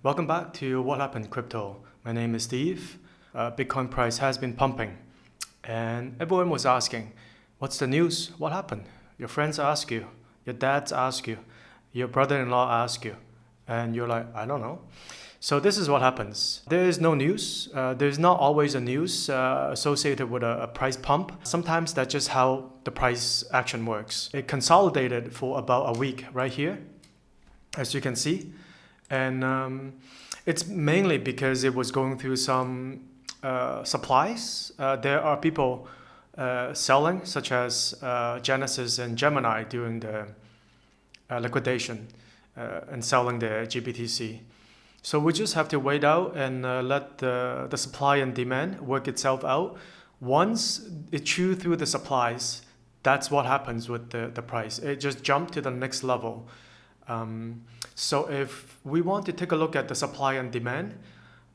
Welcome back to What Happened Crypto. My name is Steve. Bitcoin price has been pumping, and everyone was asking, "What's the news? What happened?" Your friends ask you, your dads ask you, your brother-in-law ask you, and you're like, "I don't know." So this is what happens. There is no news. There's not always a news associated with a price pump. Sometimes that's just how the price action works. It consolidated for about a week right here, as you can see. And it's mainly because it was going through some supplies. There are people selling, such as Genesis and Gemini, during the liquidation and selling their GBTC. So we just have to wait out and let the supply and demand work itself out. Once it chew through the supplies, that's what happens with the price. It just jumped to the next level. So if we want to take a look at the supply and demand,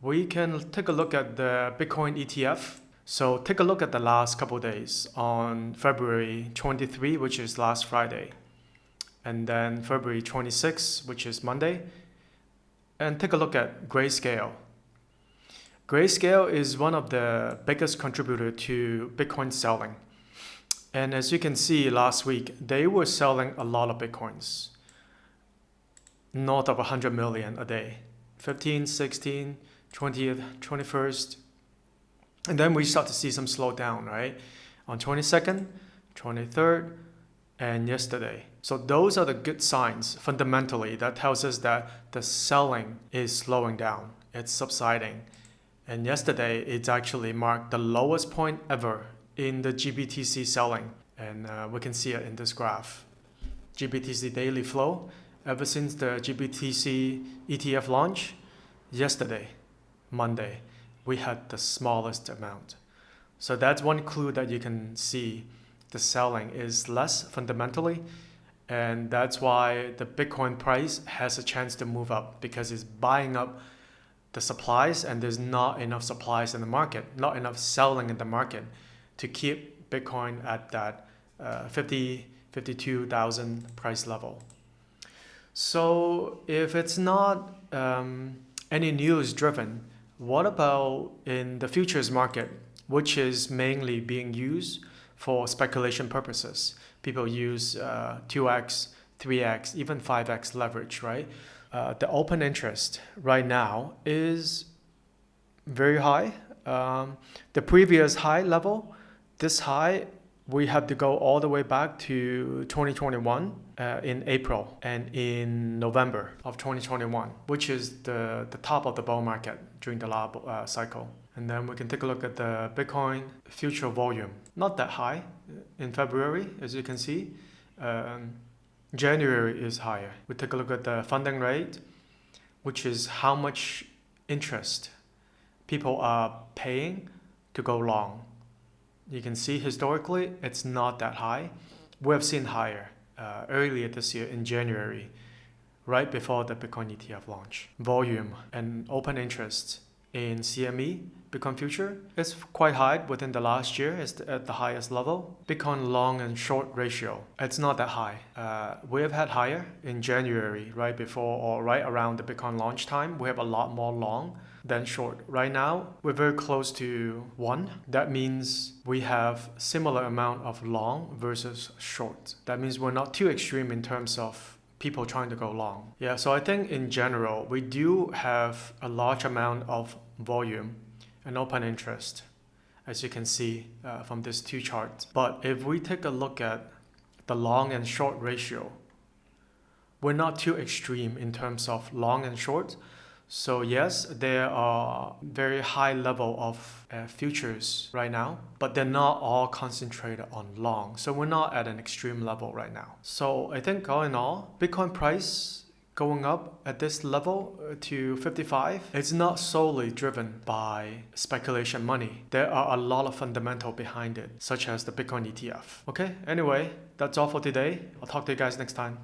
we can take a look at the Bitcoin ETF. So take a look at the last couple of days on February 23, which is last Friday, and then February 26, which is Monday, and take a look at Grayscale. Grayscale is one of the biggest contributor to Bitcoin selling. And as you can see last week, they were selling a lot of Bitcoins. North of 100 million a day, 15, 16, 20th, 21st. And then we start to see some slowdown, right? On 22nd, 23rd, and yesterday. So those are the good signs fundamentally that tells us that the selling is slowing down. It's subsiding. And yesterday, it's actually marked the lowest point ever in the GBTC selling. And we can see it in this graph. GBTC daily flow. Ever since the GBTC ETF launch, yesterday, Monday, we had the smallest amount. So that's one clue that you can see the selling is less fundamentally. And that's why the Bitcoin price has a chance to move up, because it's buying up the supplies, and there's not enough supplies in the market, not enough selling in the market to keep Bitcoin at that 52,000 price level. So if it's not any news driven, what about in the futures market, which is mainly being used for speculation purposes? People use 2x, 3x, even 5x leverage, right? The open interest right now is very high. The previous high level, this high, we have to go all the way back to 2021 in April and in November of 2021, which is the top of the bull market during the last cycle. And then we can take a look at the Bitcoin future volume. Not that high in February, as you can see. January is higher. We take a look at the funding rate, which is how much interest people are paying to go long. You can see historically, it's not that high. We have seen higher earlier this year in January, right before the Bitcoin ETF launch. Volume and open interest in CME, Bitcoin future, is quite high within the last year. It's at the highest level. Bitcoin long and short ratio, it's not that high. We have had higher in January, right before or right around the Bitcoin launch time. We have a lot more long than short. Right now, we're very close to 1. That means we have similar amount of long versus short. That means we're not too extreme in terms of people trying to go long. Yeah, so I think in general, we do have a large amount of volume and open interest, as you can see from these two charts. But if we take a look at the long and short ratio, we're not too extreme in terms of long and short. So yes, there are very high level of futures right now, but they're not all concentrated on long. So we're not at an extreme level right now. So I think all in all, Bitcoin price going up at this level to 55, it's not solely driven by speculation money. There are a lot of fundamental behind it, such as the Bitcoin ETF. Okay, anyway, that's all for today. I'll talk to you guys next time.